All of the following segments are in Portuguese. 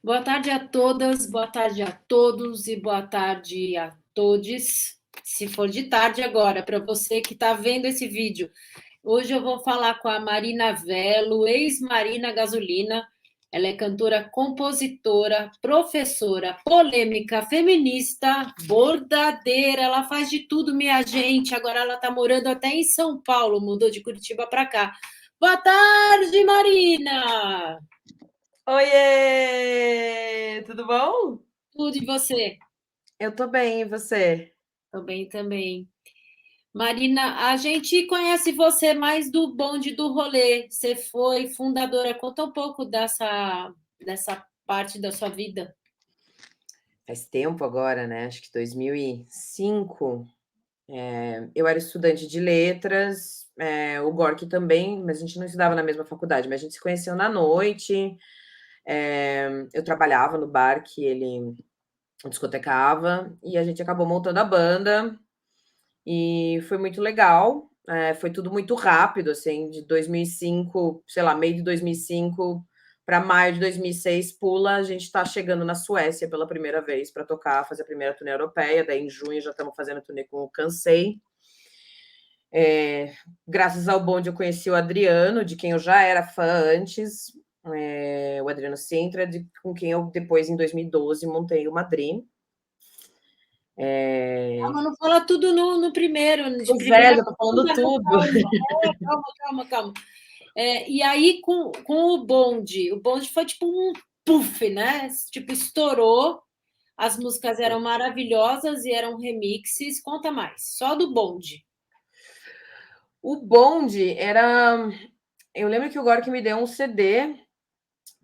Boa tarde a todas, boa tarde a todos e boa tarde a todes. Se for de tarde agora, para você que está vendo esse vídeo. Hoje eu vou falar com a Marina Vello, ex-Marina Gasolina. Ela é cantora, compositora, professora, polêmica, feminista, bordadeira. Ela faz de tudo, minha gente. Agora ela está morando até em São Paulo, mudou de Curitiba para cá. Boa tarde, Marina! Oiê! Tudo bom? Tudo e você? Eu tô bem, e você? Tô bem também. Marina, a gente conhece você mais do bonde do rolê. Você foi fundadora. Conta um pouco dessa parte da sua vida. Faz tempo agora, né? Acho que 2005. Eu era estudante de letras, o Gork também, mas a gente não estudava na mesma faculdade, mas a gente se conheceu na noite. Eu trabalhava no bar que ele discotecava e a gente acabou montando a banda e foi muito legal. Foi tudo muito rápido, assim, de 2005, sei lá, meio de 2005 para maio de 2006, pula, a gente está chegando na Suécia pela primeira vez para tocar, fazer a primeira turnê europeia, daí em junho já estamos fazendo a turnê com o Cansei. Graças ao bonde eu conheci o Adriano, de quem eu já era fã antes, o Adriano Sintra, com quem eu depois, em 2012, montei o Madrid. Calma, não fala tudo no primeiro, de Pois é, primeira. já tô falando Calma, tudo. calma. E aí, com o bonde foi tipo um puff, né? Tipo, estourou. As músicas eram maravilhosas e eram remixes. Conta mais, só do bonde. O bonde era. Eu lembro que o Gork me deu um CD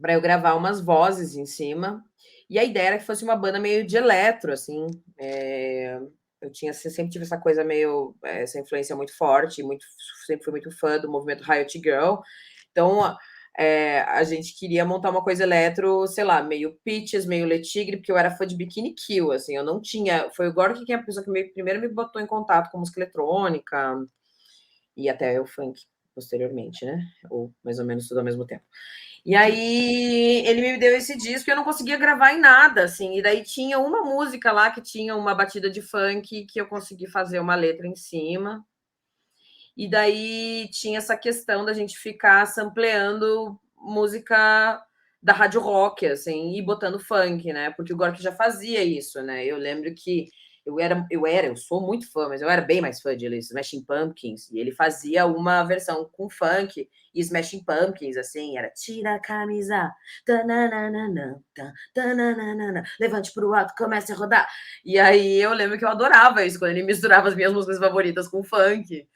para eu gravar umas vozes em cima. E a ideia era que fosse uma banda meio de eletro, assim. Eu tinha sempre tive essa coisa meio, essa influência muito forte, sempre fui muito fã do movimento Riot Girl. Então, a gente queria montar uma coisa eletro, sei lá, meio Peaches, meio Le Tigre, porque eu era fã de Bikini Kill, assim, eu não tinha. Foi o Gork que é a pessoa que primeiro me botou em contato com música eletrônica e até o funk posteriormente, né? Ou mais ou menos tudo ao mesmo tempo. E aí ele me deu esse disco e eu não conseguia gravar em nada, assim. E daí tinha uma música lá que tinha uma batida de funk que eu consegui fazer uma letra em cima. E daí tinha essa questão da gente ficar sampleando música da rádio rock, assim, e botando funk, né? Porque o Gork já fazia isso, né? Eu lembro que eu sou muito fã, mas eu era bem mais fã de Smashing Pumpkins, e ele fazia uma versão com funk e Smashing Pumpkins, assim, era tira a camisa, tananana, tananana, levante pro alto, comece a rodar. E aí eu lembro que eu adorava isso, quando ele misturava as minhas músicas favoritas com funk.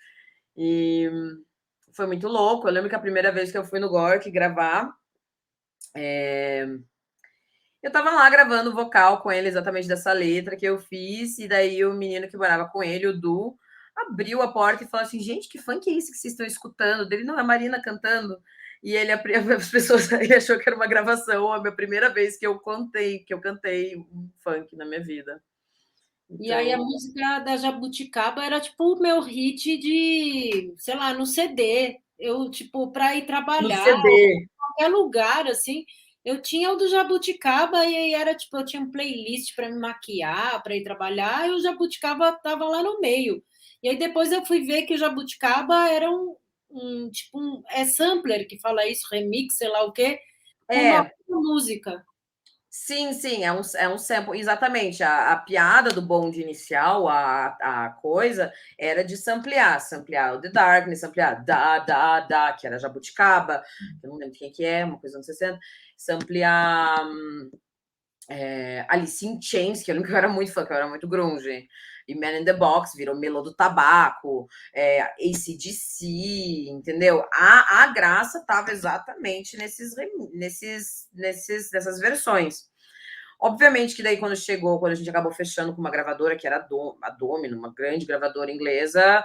E foi muito louco. Eu lembro que a primeira vez que eu fui no Gork gravar, eu tava lá gravando vocal com ele, exatamente dessa letra que eu fiz, e daí o menino que morava com ele, o Du, abriu a porta e falou assim: gente, que funk é esse que vocês estão escutando? Dele, não, é a Marina cantando. E ele, as pessoas, ele achou que era uma gravação, a minha primeira vez que eu cantei um funk na minha vida. E aí a Então, música da Jabuticaba era tipo o meu hit de, sei lá, no CD. Eu, tipo, para ir no trabalhar, CD. qualquer lugar, assim, eu tinha o do Jabuticaba e aí era tipo, eu tinha um playlist para me maquiar, para ir trabalhar, e o Jabuticaba tava lá no meio. E aí depois eu fui ver que o Jabuticaba era é sampler que fala isso, remix, sei lá o quê, com uma É, outra música. sim, sim, é um sample, exatamente. A piada do bonde inicial, a coisa, era de samplear o The Darkness, samplear da, que era Jabuticaba, que eu não lembro quem que é, uma coisa dos anos 60, samplear Alice in Chains, que eu lembro que eu era muito fã, que eu era muito grunge, e Man in the Box virou Melô do Tabaco, AC/DC, entendeu? A graça estava exatamente nessas versões. Obviamente que daí quando a gente acabou fechando com uma gravadora que era a Domino, uma grande gravadora inglesa,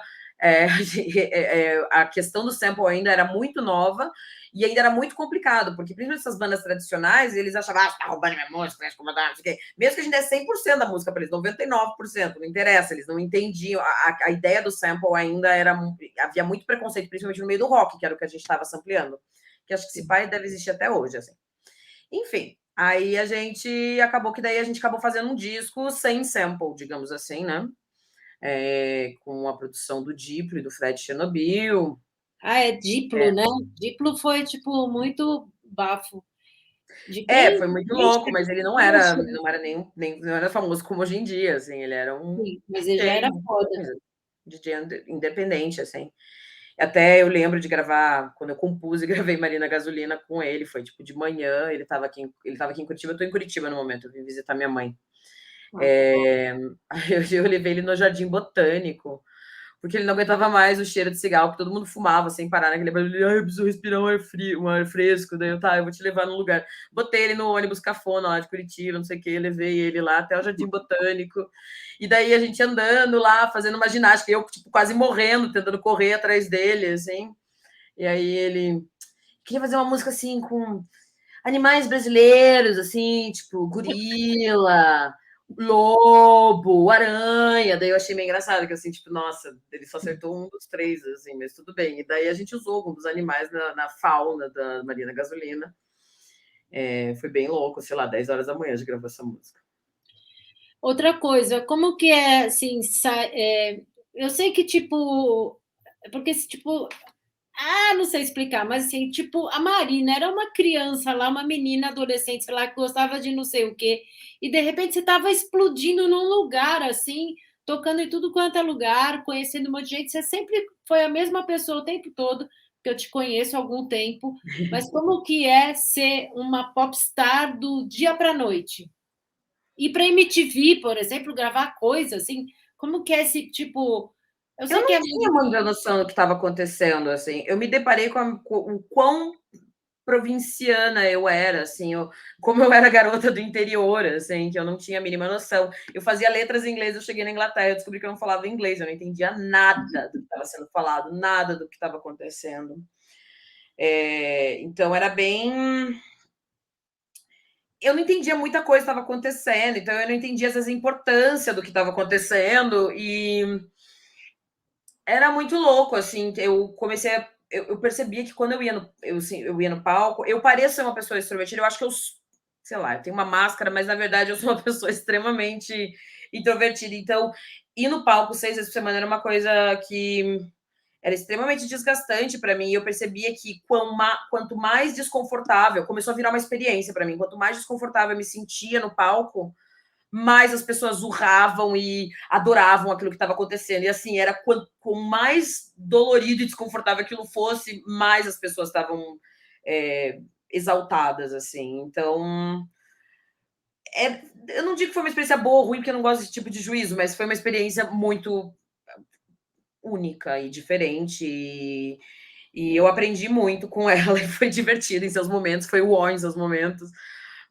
a questão do sample ainda era muito nova e ainda era muito complicado, porque principalmente essas bandas tradicionais, eles achavam, você tá roubando minha música, não sei o quê. Mesmo que a gente desse 100% da música para eles, 99%, não interessa, eles não entendiam, a ideia do sample ainda havia muito preconceito, principalmente no meio do rock, que era o que a gente estava sampleando, que acho que esse pai deve existir até hoje, assim. Enfim, Aí a gente acabou que daí a gente acabou fazendo um disco sem sample, digamos assim, né? Com a produção do Diplo e do Fred Chernobyl. Ah, é Diplo, né? Diplo foi, tipo, muito bafo. De quem? Foi muito Nem louco, sei. mas ele não Não era, sei. não era não era famoso como hoje em dia, assim, ele era um Sim, mas ele já DJ, era foda. DJ independente, assim. Até eu lembro de gravar, quando eu compus e gravei Marina Gasolina com ele, foi tipo de manhã, ele estava aqui em Curitiba, eu tô em Curitiba no momento, eu vim visitar minha mãe. Ah, que bom. Aí eu levei ele no Jardim Botânico, porque ele não aguentava mais o cheiro de cigarro, que todo mundo fumava sem parar naquele barulho. Ai, eu preciso respirar um ar frio, um ar fresco. Daí eu, tá, eu vou te levar num lugar. Botei ele no ônibus cafona lá de Curitiba, não sei o que, levei ele lá até o Jardim Botânico. E daí a gente andando lá, fazendo uma ginástica, eu tipo, quase morrendo, tentando correr atrás dele, assim. E aí ele queria fazer uma música assim com animais brasileiros, assim, tipo gorila, lobo, aranha. Daí eu achei meio engraçado, que assim, tipo, nossa, ele só acertou um dos três, assim, mas tudo bem. E daí a gente usou algum dos animais na fauna da Marina Gasolina. Foi bem louco, sei lá, 10 horas da manhã a gente gravou essa música. Outra coisa, como que é, assim, eu sei que, tipo, porque, tipo, não sei explicar, mas, assim, tipo, a Marina era uma criança lá, uma menina adolescente, sei lá, que gostava de não sei o quê, e, de repente, você estava explodindo num lugar, assim, tocando em tudo quanto é lugar, conhecendo um monte de gente, você sempre foi a mesma pessoa o tempo todo, que eu te conheço há algum tempo, mas como que é ser uma popstar do dia para a noite? Ir para MTV, por exemplo, gravar coisa, assim, como que é esse tipo. Eu Eu sei que não é tinha muito. muita noção do que estava acontecendo, assim. Eu me deparei com o quão provinciana eu era, assim, como eu era garota do interior, assim, que eu não tinha a mínima noção. Eu fazia letras em inglês, eu cheguei na Inglaterra, eu descobri que eu não falava inglês, eu não entendia nada do que estava sendo falado, nada do que estava acontecendo. Então era bem. Eu não entendia muita coisa que estava acontecendo, então eu não entendia às vezes a importância do que estava acontecendo, e era muito louco, assim, eu comecei a. Eu percebia que quando eu ia no palco, eu pareço ser uma pessoa extrovertida, eu acho que sei lá, eu tenho uma máscara, mas na verdade eu sou uma pessoa extremamente introvertida. Então, ir no palco 6 vezes por semana era uma coisa que era extremamente desgastante para mim. E eu percebia que quanto mais desconfortável, começou a virar uma experiência para mim, quanto mais desconfortável eu me sentia no palco, mais as pessoas urravam e adoravam aquilo que estava acontecendo. E assim, era quanto mais dolorido e desconfortável aquilo fosse, mais as pessoas estavam exaltadas, assim. Então, eu não digo que foi uma experiência boa ou ruim, porque eu não gosto desse tipo de juízo, mas foi uma experiência muito única e diferente. E eu aprendi muito com ela e foi divertido em seus momentos, foi o em seus momentos.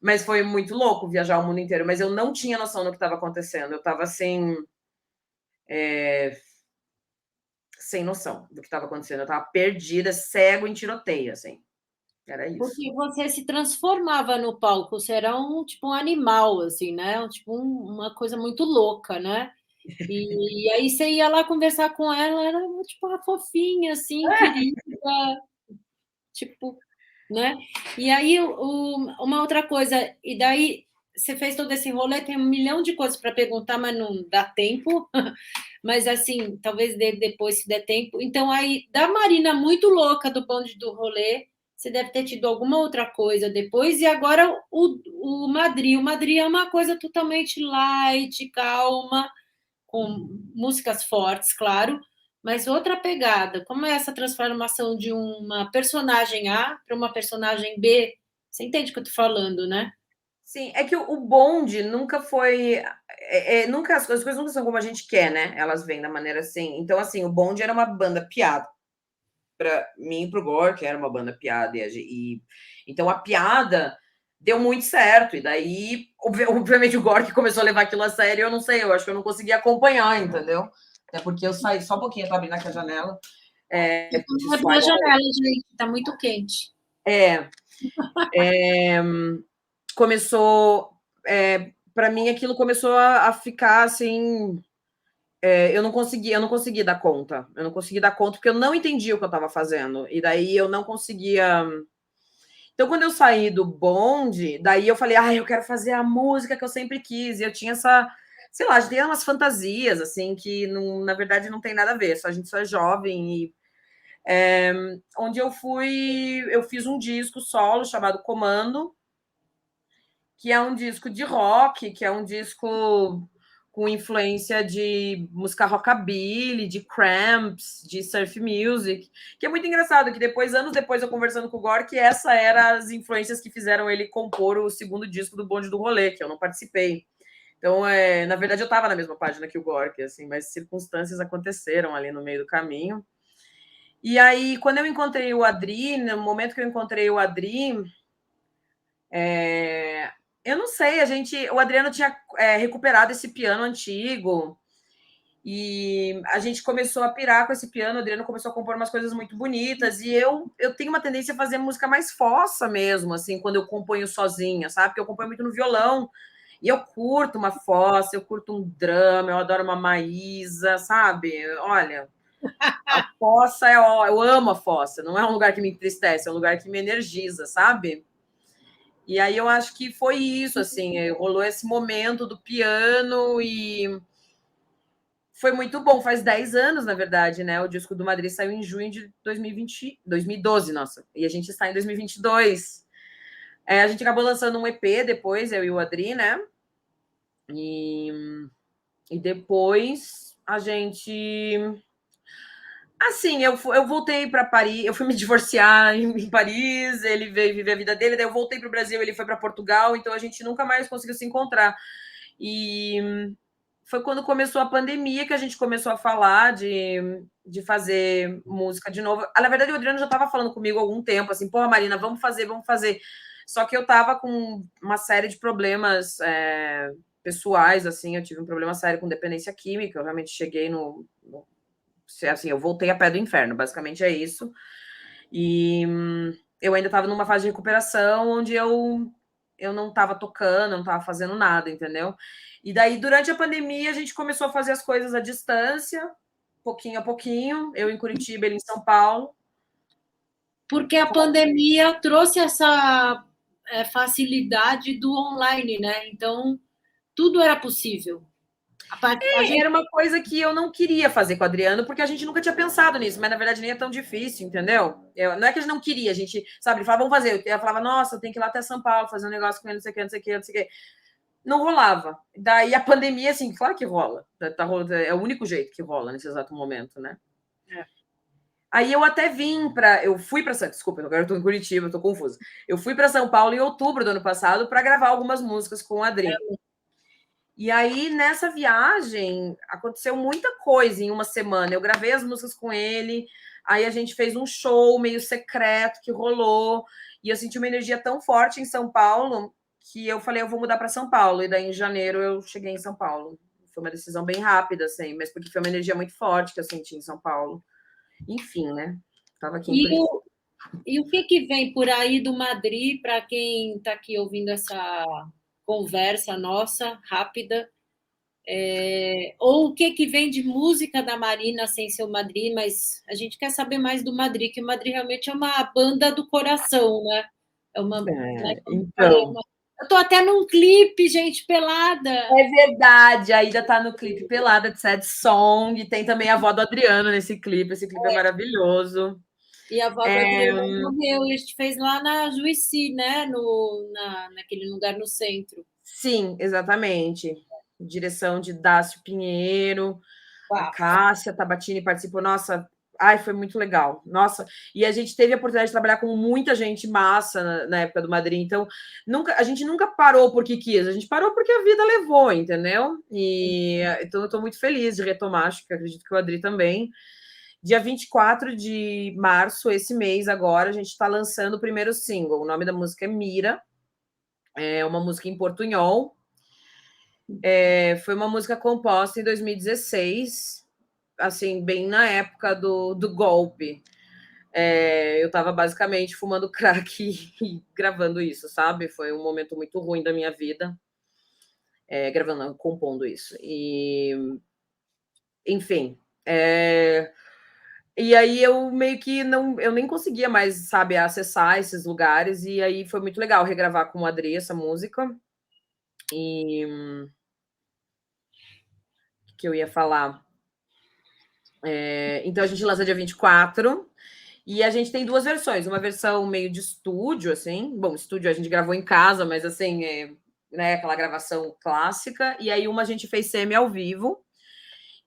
Mas foi muito louco viajar o mundo inteiro. Mas eu não tinha noção do que estava acontecendo. Eu estava sem noção do que estava acontecendo. Eu estava perdida, cego em tiroteio, assim. Era isso. Porque você se transformava no palco, você era tipo um animal, assim, né? Tipo uma coisa muito louca, né? E aí você ia lá conversar com ela, era tipo uma fofinha, assim, querida, tipo, né? E aí uma outra coisa, e daí você fez todo esse rolê, tem um milhão de coisas para perguntar, mas não dá tempo. Mas assim, talvez depois se der tempo. Então aí, da Marina muito louca do bonde do rolê, você deve ter tido alguma outra coisa depois, e agora o Madrid. O Madrid é uma coisa totalmente light, calma, com músicas fortes, claro, mas outra pegada. Como é essa transformação de uma personagem A para uma personagem B? Você entende o que eu estou falando, né? Sim, é que o bonde nunca foi. Nunca, as coisas nunca são como a gente quer, né? Elas vêm da maneira assim. Então, assim, o bonde era uma banda piada. Para mim e pro Gore, que era uma banda piada. Então a piada deu muito certo. E daí, obviamente, o Gore que começou a levar aquilo a sério, eu não sei, eu acho que eu não conseguia acompanhar, entendeu? Até porque eu saí só um pouquinho para abrir naquela janela. De Abre a suar igual. janela, gente, está muito quente. É, é, começou. Para mim, aquilo começou a ficar assim. Eu não consegui dar conta. Eu não consegui dar conta porque eu não entendia o que eu estava fazendo. E daí eu não conseguia. Então, quando eu saí do bonde, daí eu falei, eu quero fazer a música que eu sempre quis. E eu tinha essa, sei lá, a gente tem umas fantasias, assim, que não, na verdade não tem nada a ver, a gente só é jovem. E onde eu fiz um disco solo chamado Comando, que é um disco de rock, que é um disco com influência de música rockabilly, de Cramps, de surf music, que é muito engraçado, que depois, anos depois, eu conversando com o Gork, essa era as influências que fizeram ele compor o segundo disco do Bonde do Rolê, que eu não participei. Então, na verdade, eu estava na mesma página que o Gork, assim, mas circunstâncias aconteceram ali no meio do caminho. E aí, quando eu encontrei o Adri, no momento que eu encontrei o Adri, eu não sei, o Adriano tinha recuperado esse piano antigo e a gente começou a pirar com esse piano. O Adriano começou a compor umas coisas muito bonitas e eu tenho uma tendência a fazer música mais fossa mesmo, assim, quando eu componho sozinha, sabe? Porque eu componho muito no violão e eu curto uma fossa, eu curto um drama, eu adoro uma Maísa, sabe? Olha, a fossa eu amo a fossa, não é um lugar que me entristece, é um lugar que me energiza, sabe? E aí eu acho que foi isso, assim, rolou esse momento do piano e foi muito bom. Faz 10 anos, na verdade, né? O disco do Madrid saiu em junho de 2012, nossa. E a gente está em 2022. A gente acabou lançando um EP depois, eu e o Adri, né? E depois a gente... Assim, eu voltei para Paris, eu fui me divorciar em Paris, ele veio viver a vida dele, daí eu voltei para o Brasil, ele foi para Portugal, então a gente nunca mais conseguiu se encontrar. E foi quando começou a pandemia que a gente começou a falar de fazer música de novo. Na verdade, o Adriano já estava falando comigo há algum tempo, assim, pô, Marina, vamos fazer, vamos fazer. Só que eu estava com uma série de problemas pessoais, assim, eu tive um problema sério com dependência química, eu realmente cheguei assim, eu voltei a pé do inferno, basicamente é isso. E eu ainda estava numa fase de recuperação onde eu não estava tocando, não estava fazendo nada, entendeu? E daí, durante a pandemia, a gente começou a fazer as coisas à distância, pouquinho a pouquinho, eu em Curitiba, ele em São Paulo. Porque a pandemia trouxe essa facilidade do online, né? Então, tudo era possível. Era uma coisa que eu não queria fazer com o Adriano, porque a gente nunca tinha pensado nisso, mas na verdade nem é tão difícil, entendeu? Não é que a gente não queria, a gente, sabe, ele falava, vamos fazer. Eu falava, nossa, eu tenho que ir lá até São Paulo fazer um negócio com ele, não sei o que, não sei o que, não sei o que. Não rolava. Daí a pandemia, assim, claro que rola. É o único jeito que rola nesse exato momento, né? É. Aí eu até eu fui para desculpa, agora eu tô em Curitiba, eu tô confusa. Eu fui para São Paulo em outubro do ano passado para gravar algumas músicas com o Adri. E aí, nessa viagem, aconteceu muita coisa em uma semana. Eu gravei as músicas com ele, aí a gente fez um show meio secreto que rolou, e eu senti uma energia tão forte em São Paulo que eu falei, eu vou mudar para São Paulo. E daí, em janeiro, eu cheguei em São Paulo. Foi uma decisão bem rápida, assim, mas porque foi uma energia muito forte que eu senti em São Paulo. Enfim, né? Estava aqui em Curitiba. E o que vem por aí do Madrid, para quem está aqui ouvindo essa conversa nossa, rápida? Ou o que vem de música da Marina sem ser o Madrid, mas a gente quer saber mais do Madrid, que o Madrid realmente é uma banda do coração, né? É uma, né, como eu falei, Então, eu tô até num clipe, gente, pelada. é verdade, a Ida tá no clipe Pelada de Sad Song, e tem também a avó do Adriano nesse clipe, esse clipe é maravilhoso. E a avó do Adriano morreu, e a gente fez lá na Juicy, né? Naquele lugar no centro. Sim, exatamente. Direção de Dácio Pinheiro, a Uau. Cássia Tabatini participou. Nossa, ai, foi muito legal. Nossa, e a gente teve a oportunidade de trabalhar com muita gente massa na época do Madrid. Então, a gente nunca parou porque quis, a gente parou porque a vida levou, entendeu? E então eu estou muito feliz de retomar, acho que acredito que o Adri também. Dia 24 de março, esse mês agora, a gente está lançando o primeiro single. O nome da música é Mira, é uma música em portunhol. Foi uma música composta em 2016, assim, bem na época do golpe. Eu estava basicamente fumando crack e gravando isso, sabe? Foi um momento muito ruim da minha vida. Gravando, não, compondo isso. E, enfim, E aí eu meio que não, eu nem conseguia mais, sabe, acessar esses lugares, e aí foi muito legal regravar com o Adri essa música. E o que eu ia falar? Então a gente lança dia 24, e a gente tem duas versões, uma versão meio de estúdio, assim, bom, estúdio a gente gravou em casa, mas assim, né, aquela gravação clássica, e aí uma a gente fez semi ao vivo,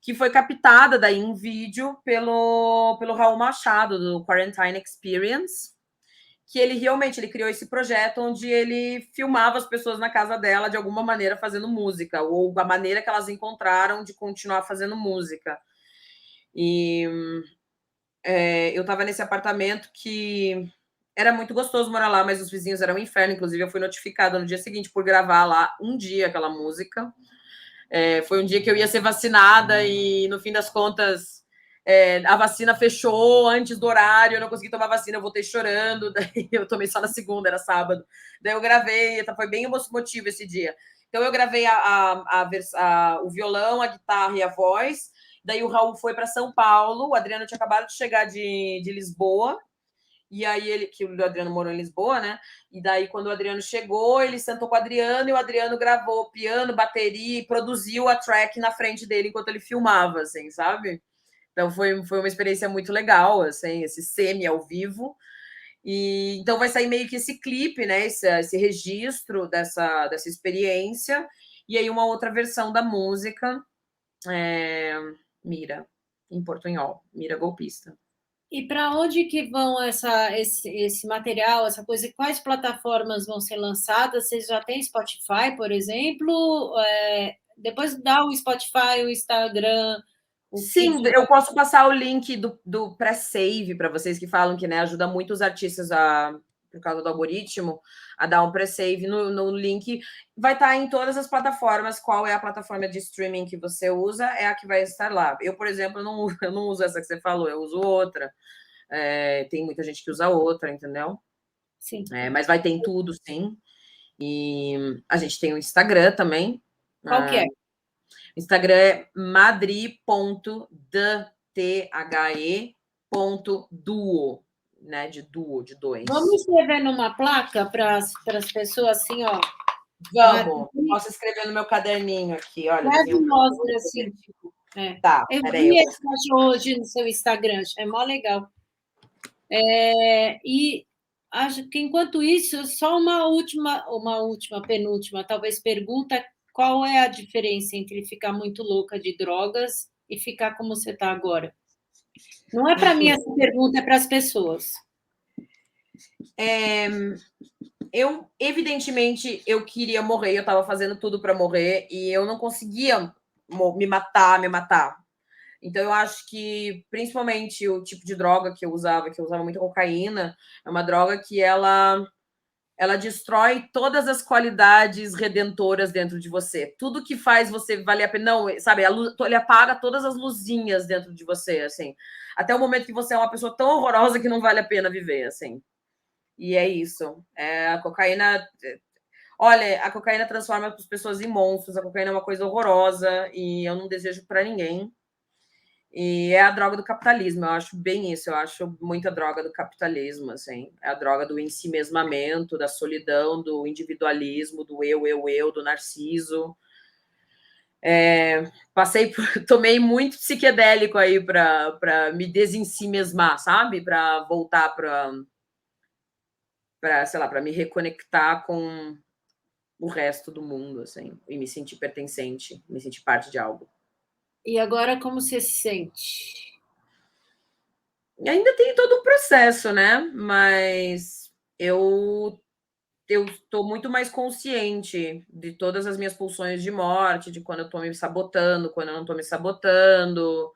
que foi captada daí em vídeo pelo Raul Machado, do Quarantine Experience, que ele realmente ele criou esse projeto onde ele filmava as pessoas na casa dela de alguma maneira fazendo música, ou a maneira que elas encontraram de continuar fazendo música. E eu estava nesse apartamento que era muito gostoso morar lá, mas os vizinhos eram um inferno. Inclusive, eu fui notificada no dia seguinte por gravar lá um dia aquela música. Foi um dia que eu ia ser vacinada e, no fim das contas, a vacina fechou antes do horário, eu não consegui tomar vacina, eu voltei chorando, daí eu tomei só na segunda, era sábado. Daí eu gravei, foi bem emotivo esse dia. Então eu gravei o violão, a guitarra e a voz, daí o Raul foi para São Paulo, o Adriano tinha acabado de chegar de Lisboa, e aí que o Adriano morou em Lisboa, né? E daí, quando o Adriano chegou, ele sentou com o Adriano e o Adriano gravou piano, bateria e produziu a track na frente dele enquanto ele filmava, assim, sabe? Então foi uma experiência muito legal, assim, esse semi ao vivo. E então vai sair meio que esse clipe, né? Esse registro dessa experiência, e aí uma outra versão da música, Mira, em portunhol, Mira Golpista. E para onde que vão esse material, essa coisa? Quais plataformas vão ser lançadas? Vocês já têm Spotify, por exemplo? Depois dá o Spotify, o Instagram, o Sim, feed. eu posso passar o link do pré-save para vocês que falam que, né, ajuda muito os artistas por causa do algoritmo, a dar um pré-save no link. Vai estar em todas as plataformas. Qual é a plataforma de streaming que você usa, é a que vai estar lá. Eu, por exemplo, eu não uso essa que você falou, eu uso outra. Tem muita gente que usa outra, entendeu? Sim. Mas vai ter em tudo, sim. E a gente tem o Instagram também. Qual que é? Instagram é madri.the.duo, né? De duo, de dois. Vamos escrever numa placa para as pessoas assim, ó. Vamos. Eu posso escrever no meu caderninho aqui, olha. Quase mostra assim. Tá, Eu peraí. vi esse cachorro hoje no seu Instagram, é mó legal. E acho que enquanto isso, só penúltima, talvez pergunta: qual é a diferença entre ficar muito louca de drogas e ficar como você está agora? Não é para mim essa pergunta, é para as pessoas. Evidentemente, eu queria morrer, eu estava fazendo tudo para morrer e eu não conseguia me matar. Então, eu acho que, principalmente, o tipo de droga que eu usava muito cocaína, é uma droga que ela destrói todas as qualidades redentoras dentro de você. Tudo que faz você valer a pena, não, sabe? Ele apaga todas as luzinhas dentro de você, assim. Até o momento que você é uma pessoa tão horrorosa que não vale a pena viver, assim. E é isso. A cocaína. Olha, a cocaína transforma as pessoas em monstros. A cocaína é uma coisa horrorosa e eu não desejo para ninguém. E é a droga do capitalismo, eu acho bem isso, eu acho muita droga do capitalismo, assim. É a droga do ensimesmamento, da solidão, do individualismo, do eu, do narciso. Tomei muito psiquedélico aí para me desensimesmar, sabe? Para voltar sei lá, para me reconectar com o resto do mundo, assim, e me sentir pertencente, me sentir parte de algo. E agora, como você se sente? E ainda tem todo um processo, né? Mas eu estou muito mais consciente de todas as minhas pulsões de morte, de quando eu estou me sabotando, quando eu não estou me sabotando.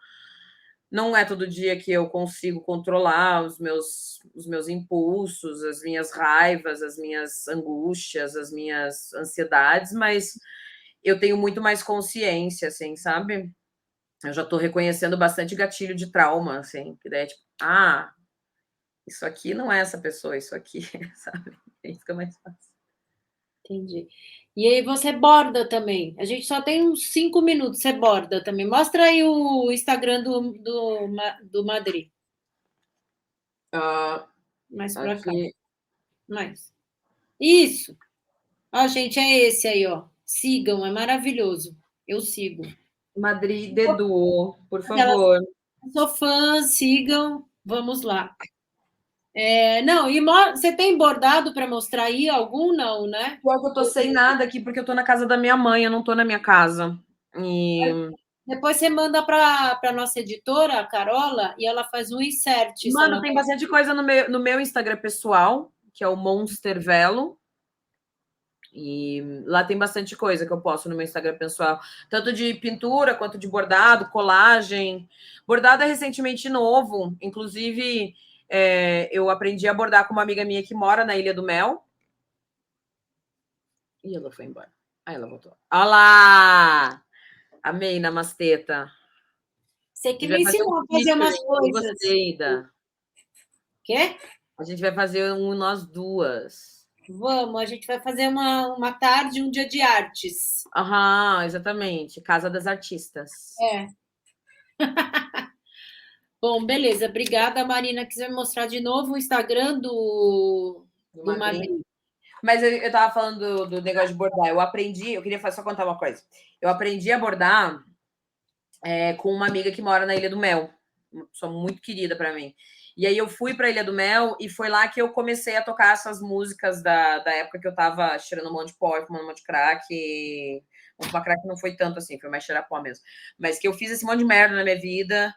Não é todo dia que eu consigo controlar os meus impulsos, as minhas raivas, as minhas angústias, as minhas ansiedades, mas eu tenho muito mais consciência, assim, sabe? Eu já estou reconhecendo bastante gatilho de trauma, assim, que daí é tipo, isso aqui não é essa pessoa, isso aqui, sabe? Aí fica mais fácil. Entendi. E aí você borda também. A gente só tem uns 5 minutos, você borda também. Mostra aí o Instagram do Madrid. Mais para cá. Aqui. Mais. Isso. Ó, gente, é esse aí, ó. Sigam, é maravilhoso. Eu sigo. Madrid Dedu, por Elas favor. sou fã, sigam. Vamos lá. Não, e você tem bordado para mostrar aí algum? Não, né? Pior que eu tô sem nada aqui, porque eu tô na casa da minha mãe, eu não tô na minha casa. E Depois você manda para a nossa editora, a Carola, e ela faz um insert. se mano, ela tem bastante coisa no meu Instagram pessoal, que é o Monster Velo. E lá tem bastante coisa que eu posto no meu Instagram pessoal, tanto de pintura quanto de bordado, colagem. Bordado é recentemente novo, inclusive eu aprendi a bordar com uma amiga minha que mora na Ilha do Mel. E ela foi embora. Aí ela voltou. Olha lá! Amei, Namasteta. Você que A gente me vai fazer um ensinou a fazer umas featuring, eu e coisas. você, Ida. Quê? A gente vai fazer um nós duas. Vamos, a gente vai fazer uma tarde, um dia de artes. Aham, exatamente. Casa das Artistas. É. Bom, beleza. Obrigada, Marina. Quiser mostrar de novo o Instagram do Madrid. Madrid. Mas eu tava falando do negócio de bordar. Eu queria só contar uma coisa. Eu aprendi a bordar com uma amiga que mora na Ilha do Mel. Uma pessoa muito querida para mim. E aí eu fui para a Ilha do Mel e foi lá que eu comecei a tocar essas músicas da época que eu tava cheirando um monte de pó, fumando um monte de crack. Fumar crack não foi tanto assim, foi mais cheirar pó mesmo. Mas que eu fiz esse monte de merda na minha vida.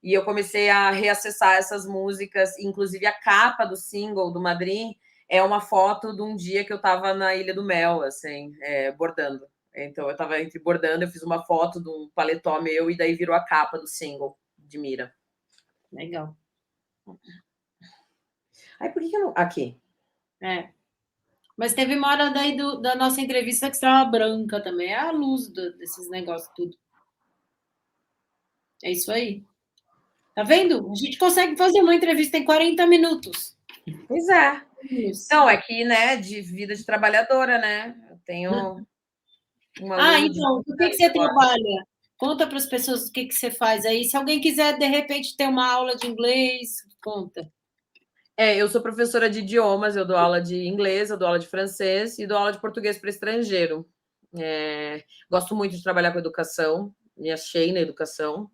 E eu comecei a reacessar essas músicas, inclusive a capa do single do Madrid é uma foto de um dia que eu estava na Ilha do Mel, assim, bordando. Então eu estava entre bordando, eu fiz uma foto de um paletó meu e daí virou a capa do single de Mira. Legal. Aí por que eu não. Aqui. Mas teve uma hora daí da nossa entrevista que estava branca também. É a luz desses negócios tudo. É isso aí. Tá vendo? A gente consegue fazer uma entrevista em 40 minutos. Pois é. Então, é que, né, de vida de trabalhadora, né? Eu tenho um aluno de. Então, o que você trabalha? Conta para as pessoas o que você faz aí. Se alguém quiser, de repente, ter uma aula de inglês, conta. Eu sou professora de idiomas, eu dou aula de inglês, eu dou aula de francês e dou aula de português para estrangeiro. Gosto muito de trabalhar com educação, me achei na educação.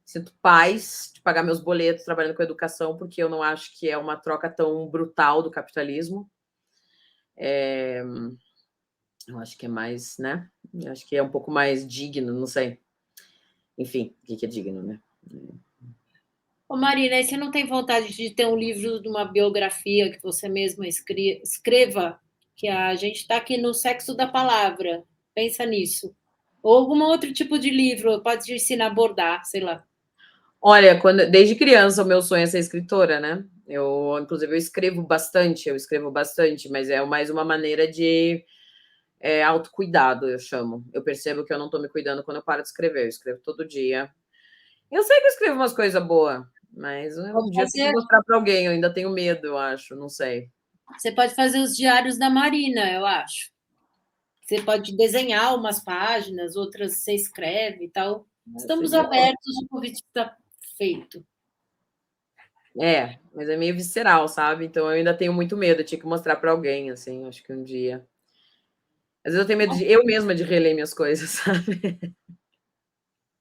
Sinto paz de pagar meus boletos trabalhando com educação, porque eu não acho que é uma troca tão brutal do capitalismo. Eu acho que é mais, né? Eu acho que é um pouco mais digno, não sei. Enfim, o que é digno, né? Ô, Marina, e você não tem vontade de ter um livro de uma biografia que você mesma escreva? Que a gente está aqui no sexo da palavra. Pensa nisso. Ou algum outro tipo de livro, pode te ensinar a bordar, sei lá. Olha, desde criança o meu sonho é ser escritora, né? Inclusive, eu escrevo bastante, mas é mais uma maneira de autocuidado, eu chamo. Eu percebo que eu não estou me cuidando quando eu paro de escrever. Eu escrevo todo dia. Eu sei que eu escrevo umas coisas boas, mas um dia eu tenho que mostrar para alguém. Eu ainda tenho medo, eu acho, não sei. Você pode fazer os diários da Marina, eu acho. Você pode desenhar umas páginas, outras você escreve e tal. Estamos abertos, o convite está feito. Mas é meio visceral, sabe? Então eu ainda tenho muito medo. Eu tinha que mostrar para alguém, assim, acho que um dia. Às vezes eu tenho medo de eu mesma de reler minhas coisas, sabe?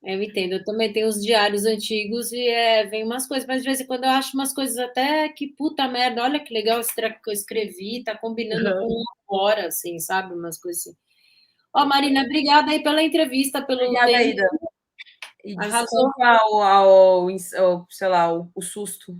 Eu entendo, eu também tenho os diários antigos e vem umas coisas, mas de vez em quando eu acho umas coisas até que puta merda, olha que legal esse treco que eu escrevi, tá combinando com agora, assim, sabe? Umas coisas assim. Ó, Marina, obrigada aí pela entrevista, pelo Obrigada, tempo. Ida. E Arrasou. desculpa sei lá, o susto.